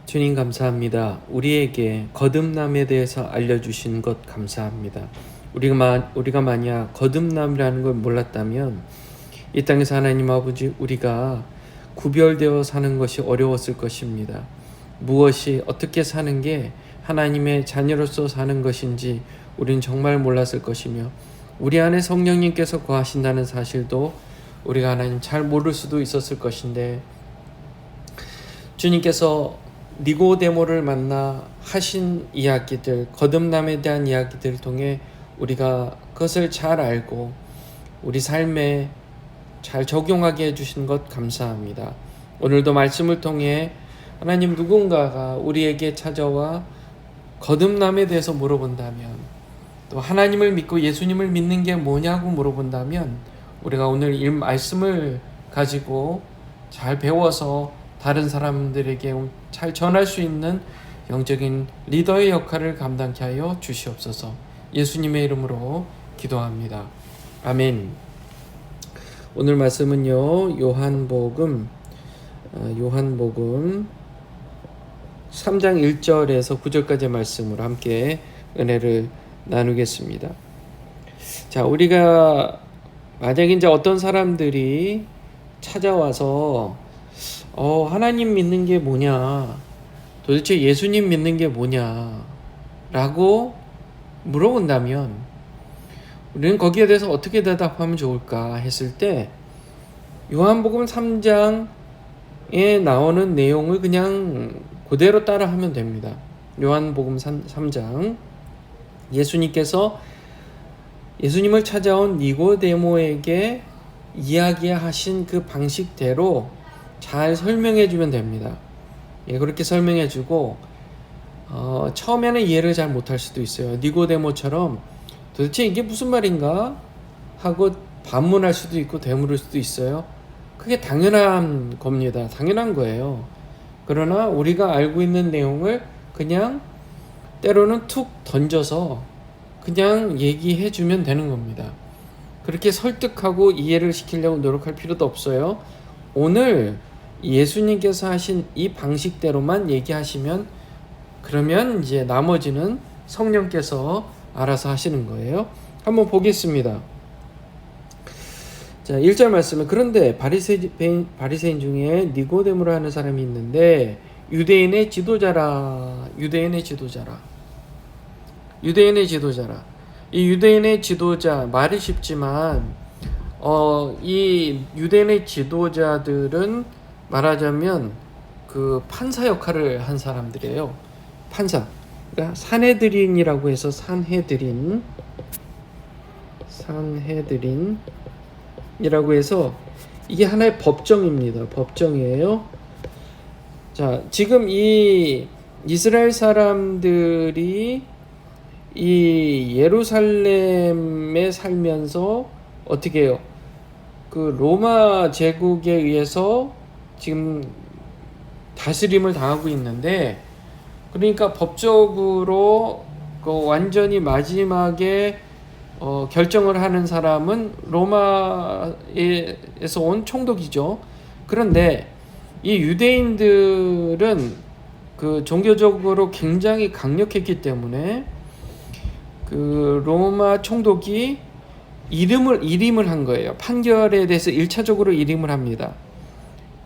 주님 감사합니다. 우리에게 거듭남에 대해서 알려주신 것 감사합니다. 우리가 만약 거듭남이라는 걸 몰랐다면 이 땅에서 하나님 아버지 우리가 구별되어 사는 것이 어려웠을 것입니다. 무엇이 어떻게 사는 게 하나님의 자녀로서 사는 것인지 우리는 정말 몰랐을 것이며 우리 안에 성령님께서 거하신다는 사실도 우리가 하나님 잘 모를 수도 있었을 것인데 주님께서 니고데모를 만나 하신 이야기들, 거듭남에 대한 이야기들을 통해 우리가 그것을 잘 알고 우리 삶에 잘 적용하게 해주신 것 감사합니다. 오늘도 말씀을 통해 하나님 누군가가 우리에게 찾아와 거듭남에 대해서 물어본다면, 또 하나님을 믿고 예수님을 믿는 게 뭐냐고 물어본다면 우리가 오늘 이 말씀을 가지고 잘 배워서 다른 사람들에게 잘 전할 수 있는 영적인 리더의 역할을 감당케 하여 주시옵소서. 예수님의 이름으로 기도합니다. 아멘. 오늘 말씀은요, 요한복음 3장 1절에서 9절까지의 말씀으로 함께 은혜를 나누겠습니다. 자, 우리가 만약 이제 어떤 사람들이 찾아와서 하나님 믿는 게 뭐냐, 도대체 예수님 믿는 게 뭐냐 라고 물어본다면 우리는 거기에 대해서 어떻게 대답하면 좋을까 했을 때 요한복음 3장에 나오는 내용을 그냥 그대로 따라하면 됩니다. 요한복음 3장, 예수님을 찾아온 니고데모에게 이야기하신 그 방식대로 잘 설명해 주면 됩니다. 그렇게 설명해 주고 처음에는 이해를 잘 못할 수도 있어요. 니고데모처럼 도대체 이게 무슨 말인가 하고 반문할 수도 있고 되물을 수도 있어요. 그게 당연한 겁니다. 당연한 거예요. 그러나 우리가 알고 있는 내용을 그냥 때로는 툭 던져서 그냥 얘기해 주면 되는 겁니다. 그렇게 설득하고 이해를 시키려고 노력할 필요도 없어요. 오늘 예수님께서 하신 이 방식대로만 얘기하시면 그러면 이제 나머지는 성령께서 알아서 하시는 거예요. 한번 보겠습니다. 자, 1절 말씀은 그런데 바리새인 중에 니고데모라 하는 사람이 있는데 유대인의 지도자라. 이 유대인의 지도자, 말이 쉽지만 이 유대인의 지도자들은 말하자면 그 판사 역할을 한 사람들이에요. 판사. 그러니까 산헤드린이라고 해서 산헤드린이라고 해서 이게 하나의 법정입니다. 법정이에요. 자, 지금 이 이스라엘 사람들이 이 예루살렘에 살면서 어떻게 해요? 그 로마 제국에 의해서 지금 다스림을 당하고 있는데, 그러니까 법적으로 그 완전히 마지막에 결정을 하는 사람은 로마에서 온 총독이죠. 그런데 이 유대인들은 그 종교적으로 굉장히 강력했기 때문에 그 로마 총독이 일임을 한 거예요. 판결에 대해서 1차적으로 일임을 합니다.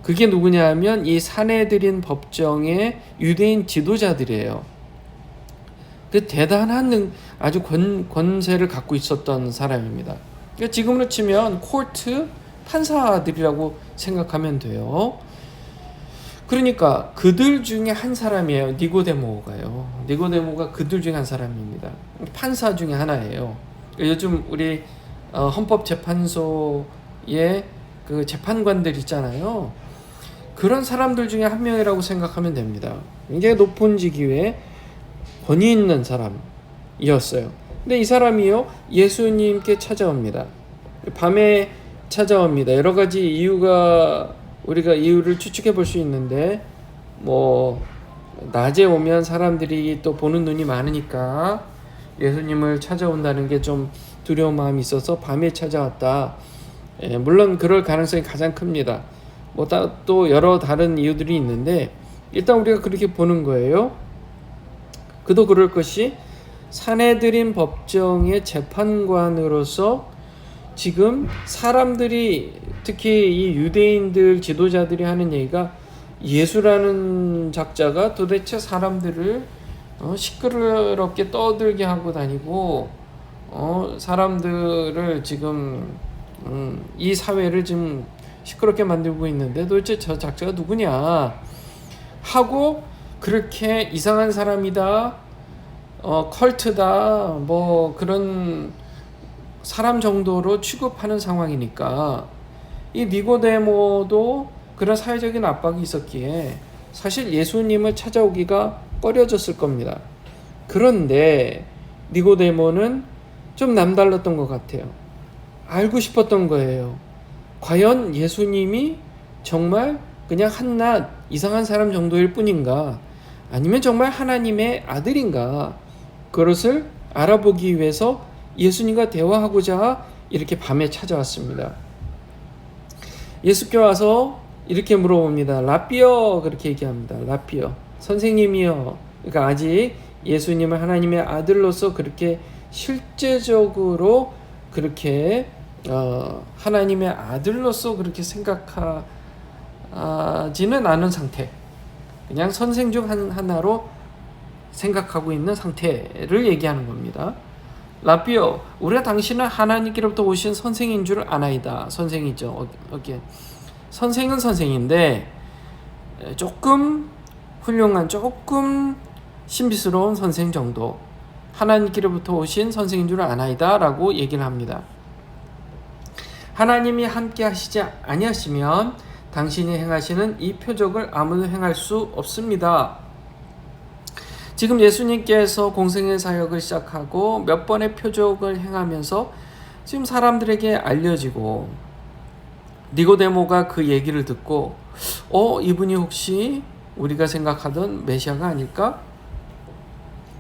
그게 누구냐 하면 이 산헤드린 법정의 유대인 지도자들이에요. 그 대단한 아주 권세를 갖고 있었던 사람입니다. 그러니까 지금으로 치면 코트 판사들이라고 생각하면 돼요. 그러니까 그들 중에 한 사람이에요. 니고데모가 그들 중에 한 사람입니다. 판사 중에 하나예요. 요즘 우리 헌법재판소의 그 재판관들 있잖아요. 그런 사람들 중에 한 명이라고 생각하면 됩니다. 굉장히 높은 직위에 권위 있는 사람이었어요. 근데 이 사람이요, 예수님께 찾아옵니다. 밤에 찾아옵니다. 여러 가지 이유가 우리가 이유를 추측해 볼 수 있는데, 낮에 오면 사람들이 또 보는 눈이 많으니까 예수님을 찾아온다는 게 좀 두려운 마음이 있어서 밤에 찾아왔다. 물론 그럴 가능성이 가장 큽니다. 또 여러 다른 이유들이 있는데 일단 우리가 그렇게 보는 거예요. 그도 그럴 것이 사내들인 법정의 재판관으로서 지금 사람들이 특히 이 유대인들 지도자들이 하는 얘기가 예수라는 작자가 도대체 사람들을 시끄럽게 떠들게 하고 다니고 사람들을 지금 이 사회를 지금 시끄럽게 만들고 있는데 도대체 저 작자가 누구냐 하고 그렇게 이상한 사람이다, 컬트다, 뭐 그런 사람 정도로 취급하는 상황이니까 이 니고데모도 그런 사회적인 압박이 있었기에 사실 예수님을 찾아오기가 꺼려졌을 겁니다. 그런데 니고데모는 좀 남달랐던 것 같아요. 알고 싶었던 거예요. 과연 예수님이 정말 그냥 한낱 이상한 사람 정도일 뿐인가, 아니면 정말 하나님의 아들인가, 그것을 알아보기 위해서 예수님과 대화하고자 이렇게 밤에 찾아왔습니다. 예수께 와서 이렇게 물어봅니다. 라삐어, 그렇게 얘기합니다. 라삐어, 선생님이요. 그러니까 아직 예수님을 하나님의 아들로서 그렇게 실제적으로 그렇게 하나님의 아들로서 그렇게 생각하지는 않은 상태, 그냥 선생 중 하나로 생각하고 있는 상태를 얘기하는 겁니다. 라삐어, 우리가 당신은 하나님께로부터 오신 선생인 줄 아나이다. 선생이죠. 선생은 선생인데 조금 훌륭한, 조금 신비스러운 선생 정도, 하나님께로부터 오신 선생인 줄 아나이다 라고 얘기를 합니다. 하나님이 함께 하시지 아니하시면 당신이 행하시는 이 표적을 아무도 행할 수 없습니다. 지금 예수님께서 공생의 사역을 시작하고 몇 번의 표적을 행하면서 지금 사람들에게 알려지고, 니고데모가 그 얘기를 듣고 이분이 혹시 우리가 생각하던 메시아가 아닐까?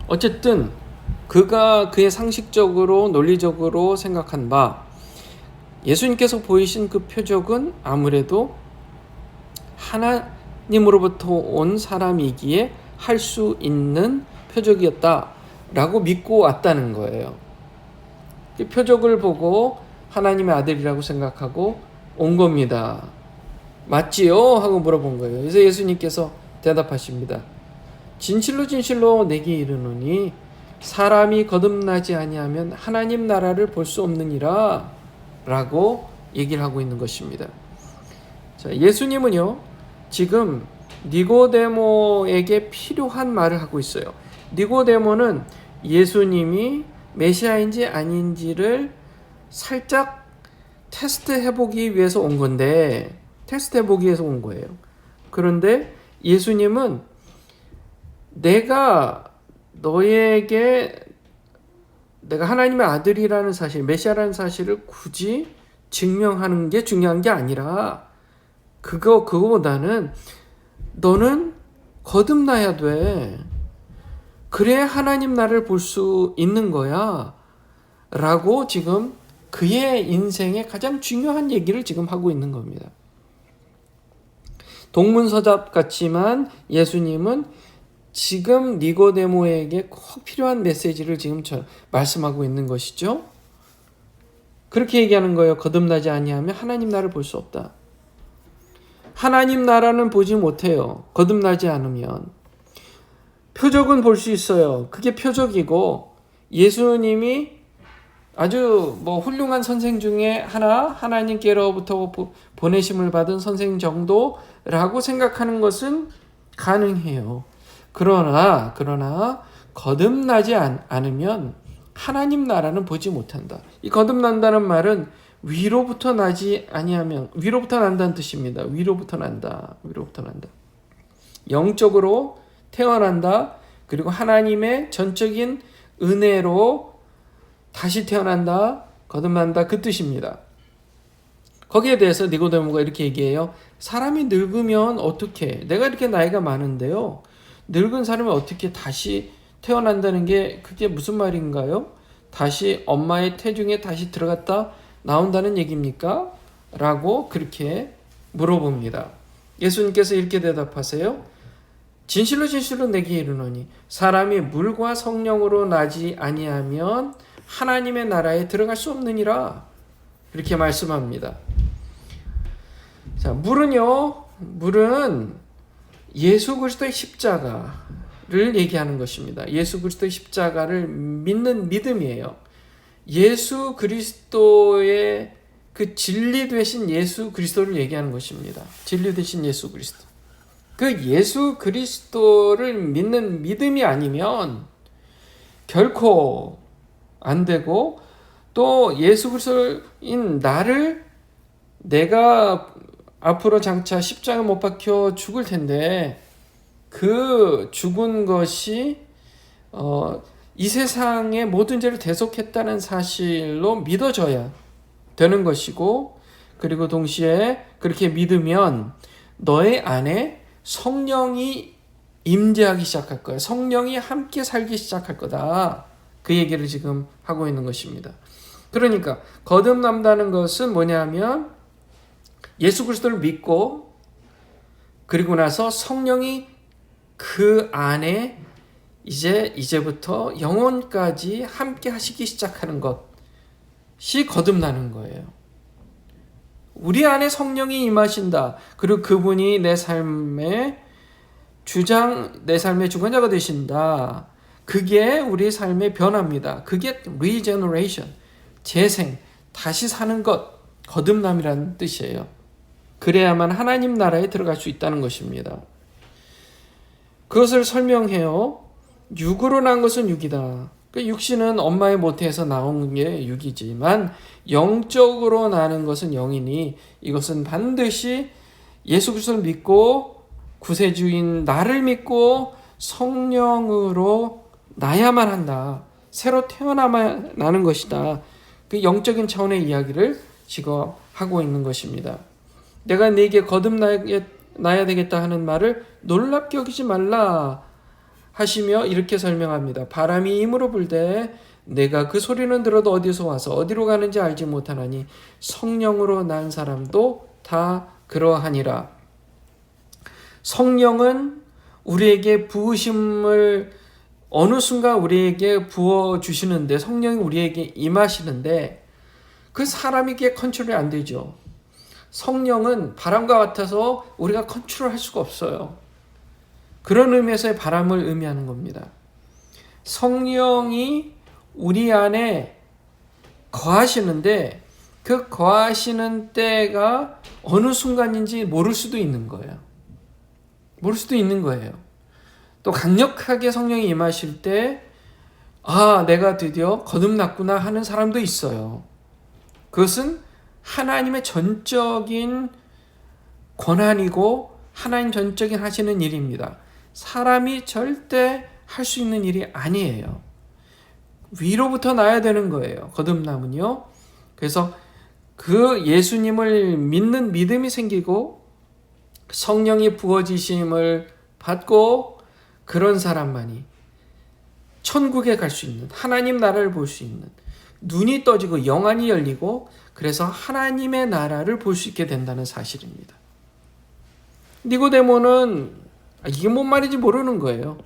어쨌든 그가 그의 상식적으로 논리적으로 생각한 바, 예수님께서 보이신 그 표적은 아무래도 하나님으로부터 온 사람이기에 할 수 있는 표적이었다라고 믿고 왔다는 거예요. 그 표적을 보고 하나님의 아들이라고 생각하고 온 겁니다. 맞지요? 하고 물어본 거예요. 그래서 예수님께서 대답하십니다. 진실로 진실로 내게 이르노니 사람이 거듭나지 아니하면 하나님 나라를 볼 수 없느니라 라고 얘기를 하고 있는 것입니다. 자, 예수님은요 지금 니고데모에게 필요한 말을 하고 있어요. 니고데모는 예수님이 메시아인지 아닌지를 살짝 테스트해보기 위해서 온 건데, 테스트해보기 위해서 온 거예요. 그런데 예수님은 내가 하나님의 아들이라는 사실, 메시아라는 사실을 굳이 증명하는 게 중요한 게 아니라 그거보다는 너는 거듭나야 돼. 그래야 하나님 나라를 볼 수 있는 거야. 라고 지금 그의 인생의 가장 중요한 얘기를 지금 하고 있는 겁니다. 동문서답 같지만 예수님은 지금 니고데모에게 꼭 필요한 메시지를 지금 말씀하고 있는 것이죠. 그렇게 얘기하는 거예요. 거듭나지 아니하면 하나님 나라를 볼 수 없다. 하나님 나라는 보지 못해요. 거듭나지 않으면. 표적은 볼 수 있어요. 그게 표적이고, 예수님이 아주 훌륭한 선생 중에 하나님께로부터 보내심을 받은 선생 정도라고 생각하는 것은 가능해요. 그러나 거듭나지 않으면 하나님 나라는 보지 못한다. 이 거듭난다는 말은 위로부터 난다는 뜻입니다. 위로부터 난다. 영적으로 태어난다. 그리고 하나님의 전적인 은혜로 다시 태어난다. 거듭난다. 그 뜻입니다. 거기에 대해서 니고데모가 이렇게 얘기해요. 사람이 늙으면 어떻게? 내가 이렇게 나이가 많은데요. 늙은 사람이 어떻게 다시 태어난다는 게 그게 무슨 말인가요? 다시 엄마의 태중에 다시 들어갔다 나온다는 얘기입니까? 라고 그렇게 물어봅니다. 예수님께서 이렇게 대답하세요. 진실로 진실로 내게 이르노니 사람이 물과 성령으로 나지 아니하면 하나님의 나라에 들어갈 수 없느니라. 이렇게 말씀합니다. 자, 물은 예수 그리스도의 십자가를 얘기하는 것입니다. 예수 그리스도의 십자가를 믿는 믿음이에요. 예수 그리스도의 그 진리 되신 예수 그리스도를 얘기하는 것입니다. 진리 되신 예수 그리스도. 그 예수 그리스도를 믿는 믿음이 아니면 결코 안 되고, 또 예수 그리스도인 나를 내가 앞으로 장차 십자가 못 박혀 죽을 텐데 그 죽은 것이 이 세상의 모든 죄를 대속했다는 사실로 믿어져야 되는 것이고, 그리고 동시에 그렇게 믿으면 너의 안에 성령이 임재하기 시작할 거야. 성령이 함께 살기 시작할 거다. 그 얘기를 지금 하고 있는 것입니다. 그러니까 거듭난다는 것은 뭐냐면 예수 그리스도를 믿고 그리고 나서 성령이 그 안에 이제부터 영원까지 함께 하시기 시작하는 것이 거듭나는 거예요. 우리 안에 성령이 임하신다. 그리고 그분이 내 삶의 주관자가 되신다. 그게 우리 삶의 변화입니다. 그게 regeneration, 재생, 다시 사는 것, 거듭남이라는 뜻이에요. 그래야만 하나님 나라에 들어갈 수 있다는 것입니다. 그것을 설명해요. 육으로 난 것은 육이다. 그 육신은 엄마의 모태에서 나온 게 육이지만 영적으로 나는 것은 영이니 이것은 반드시 예수 그리스도를 믿고 구세주인 나를 믿고 성령으로 나야만 한다. 새로 태어나만 나는 것이다. 그 영적인 차원의 이야기를 지금 하고 있는 것입니다. 내가 네게 거듭나야 되겠다 하는 말을 놀랍게 여기지 말라 하시며 이렇게 설명합니다. 바람이 임으로 불되 내가 그 소리는 들어도 어디서 와서 어디로 가는지 알지 못하나니 성령으로 난 사람도 다 그러하니라. 성령은 우리에게 부으심을 어느 순간 우리에게 부어주시는데, 성령이 우리에게 임하시는데 그 사람에게 컨트롤이 안 되죠. 성령은 바람과 같아서 우리가 컨트롤할 수가 없어요. 그런 의미에서의 바람을 의미하는 겁니다. 성령이 우리 안에 거하시는데 그 거하시는 때가 어느 순간인지 모를 수도 있는 거예요. 모를 수도 있는 거예요. 또 강력하게 성령이 임하실 때 내가 드디어 거듭났구나 하는 사람도 있어요. 그것은 하나님의 전적인 권한이고 하나님 전적인 하시는 일입니다. 사람이 절대 할 수 있는 일이 아니에요. 위로부터 나야 되는 거예요. 거듭남은요. 그래서 그 예수님을 믿는 믿음이 생기고 성령이 부어지심을 받고 그런 사람만이 천국에 갈 수 있는, 하나님 나라를 볼 수 있는, 눈이 떠지고 영안이 열리고 그래서 하나님의 나라를 볼 수 있게 된다는 사실입니다. 니고데모는 이게 뭔 말인지 모르는 거예요.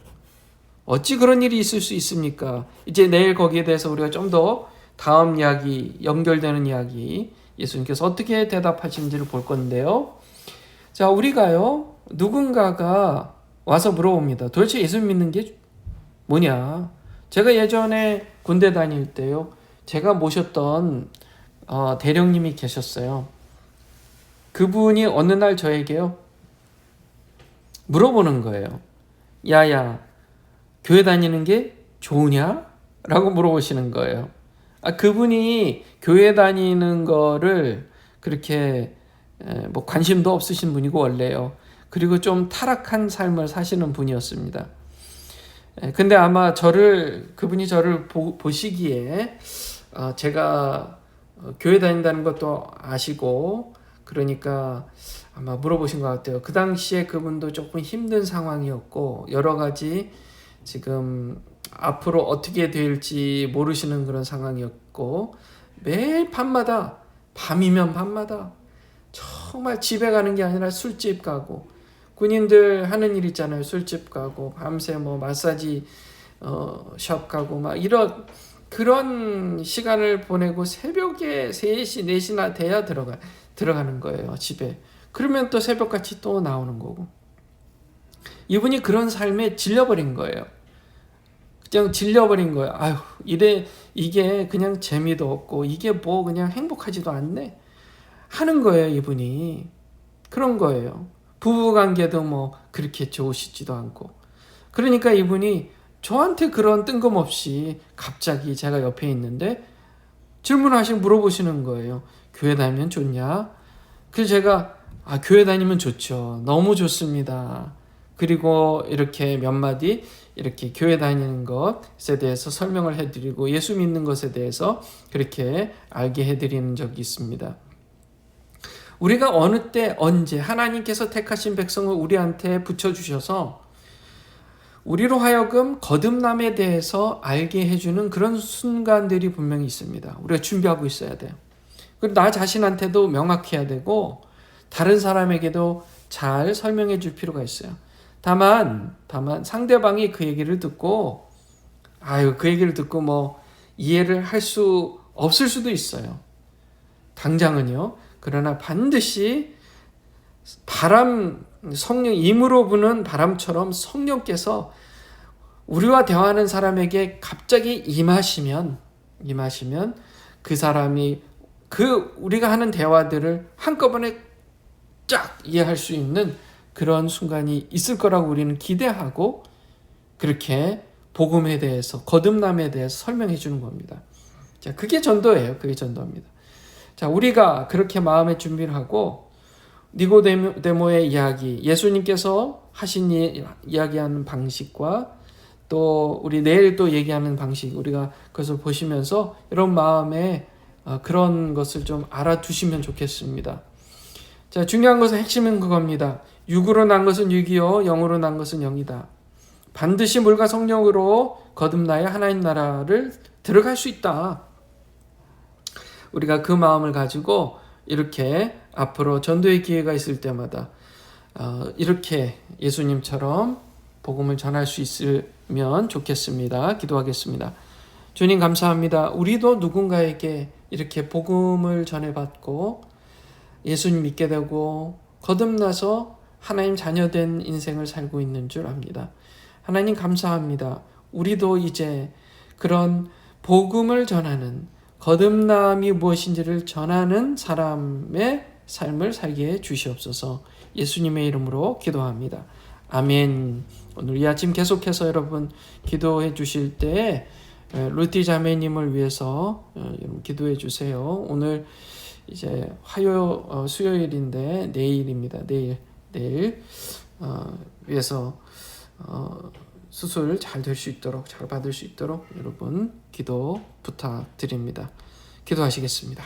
어찌 그런 일이 있을 수 있습니까? 이제 내일 거기에 대해서 우리가 좀 더 다음 이야기, 연결되는 이야기, 예수님께서 어떻게 대답하시는지를 볼 건데요. 자, 우리가요, 누군가가 와서 물어봅니다. 도대체 예수 믿는 게 뭐냐? 제가 예전에 군대 다닐 때요, 제가 모셨던 대령님이 계셨어요. 그분이 어느 날 저에게요, 물어보는 거예요. 야야, 교회 다니는 게 좋으냐? 라고 물어보시는 거예요. 그분이 교회 다니는 거를 그렇게 관심도 없으신 분이고 원래요. 그리고 좀 타락한 삶을 사시는 분이었습니다. 근데 아마 그분이 저를 보시기에 제가 교회 다닌다는 것도 아시고 그러니까 아마 물어보신 것 같아요. 그 당시에 그분도 조금 힘든 상황이었고 여러 가지 지금 앞으로 어떻게 될지 모르시는 그런 상황이었고 매일 밤이면 밤마다 정말 집에 가는 게 아니라 술집 가고 군인들 하는 일 있잖아요. 술집 가고 밤새 뭐 마사지 샵 가고 막 이런 그런 시간을 보내고 새벽에 3시, 4시나 돼야 들어가는 거예요, 집에. 그러면 또 새벽같이 또 나오는 거고. 이분이 그런 삶에 질려버린 거예요. 그냥 질려버린 거예요. 아유, 이게 그냥 재미도 없고, 이게 뭐 그냥 행복하지도 않네. 하는 거예요, 이분이. 그런 거예요. 부부관계도 뭐 그렇게 좋으시지도 않고. 그러니까 이분이 저한테 그런 뜬금없이 갑자기 제가 옆에 있는데 물어보시는 거예요. 교회 다니면 좋냐? 그래서 제가 교회 다니면 좋죠. 너무 좋습니다. 그리고 이렇게 몇 마디 이렇게 교회 다니는 것에 대해서 설명을 해드리고 예수 믿는 것에 대해서 그렇게 알게 해드리는 적이 있습니다. 우리가 어느 때 언제 하나님께서 택하신 백성을 우리한테 붙여주셔서 우리로 하여금 거듭남에 대해서 알게 해주는 그런 순간들이 분명히 있습니다. 우리가 준비하고 있어야 돼요. 그리고 나 자신한테도 명확해야 되고 다른 사람에게도 잘 설명해 줄 필요가 있어요. 다만 상대방이 그 얘기를 듣고 뭐 이해를 할 수 없을 수도 있어요. 당장은요. 그러나 반드시 성령 임으로 부는 바람처럼 성령께서 우리와 대화하는 사람에게 갑자기 임하시면 그 사람이 우리가 하는 대화들을 한꺼번에 쫙 이해할 수 있는 그런 순간이 있을 거라고 우리는 기대하고 그렇게 복음에 대해서 거듭남에 대해서 설명해 주는 겁니다. 자, 그게 전도예요. 그게 전도입니다. 자, 우리가 그렇게 마음의 준비를 하고 니고데모의 이야기, 예수님께서 하신 이야기하는 방식과 또 우리 내일 또 얘기하는 방식, 우리가 그것을 보시면서 이런 마음에 그런 것을 좀 알아두시면 좋겠습니다. 자, 중요한 것은 핵심은 그겁니다. 육으로 난 것은 육이요 영으로 난 것은 영이다. 반드시 물과 성령으로 거듭나야 하나님 나라를 들어갈 수 있다. 우리가 그 마음을 가지고 이렇게 앞으로 전도의 기회가 있을 때마다 이렇게 예수님처럼 복음을 전할 수 있으면 좋겠습니다. 기도하겠습니다. 주님 감사합니다. 우리도 누군가에게 이렇게 복음을 전해받고 예수님 믿게 되고 거듭나서 하나님 자녀된 인생을 살고 있는 줄 압니다. 하나님 감사합니다. 우리도 이제 그런 복음을 전하는 거듭남이 무엇인지를 전하는 사람의 삶을 살게 해 주시옵소서. 예수님의 이름으로 기도합니다. 아멘. 오늘 이 아침 계속해서 여러분 기도해 주실 때 루티 자매님을 위해서 기도해 주세요. 오늘 이제 수요일인데 내일입니다. 내일 위해서 수술 잘 될 수 있도록, 잘 받을 수 있도록 여러분 기도 부탁드립니다. 기도하시겠습니다.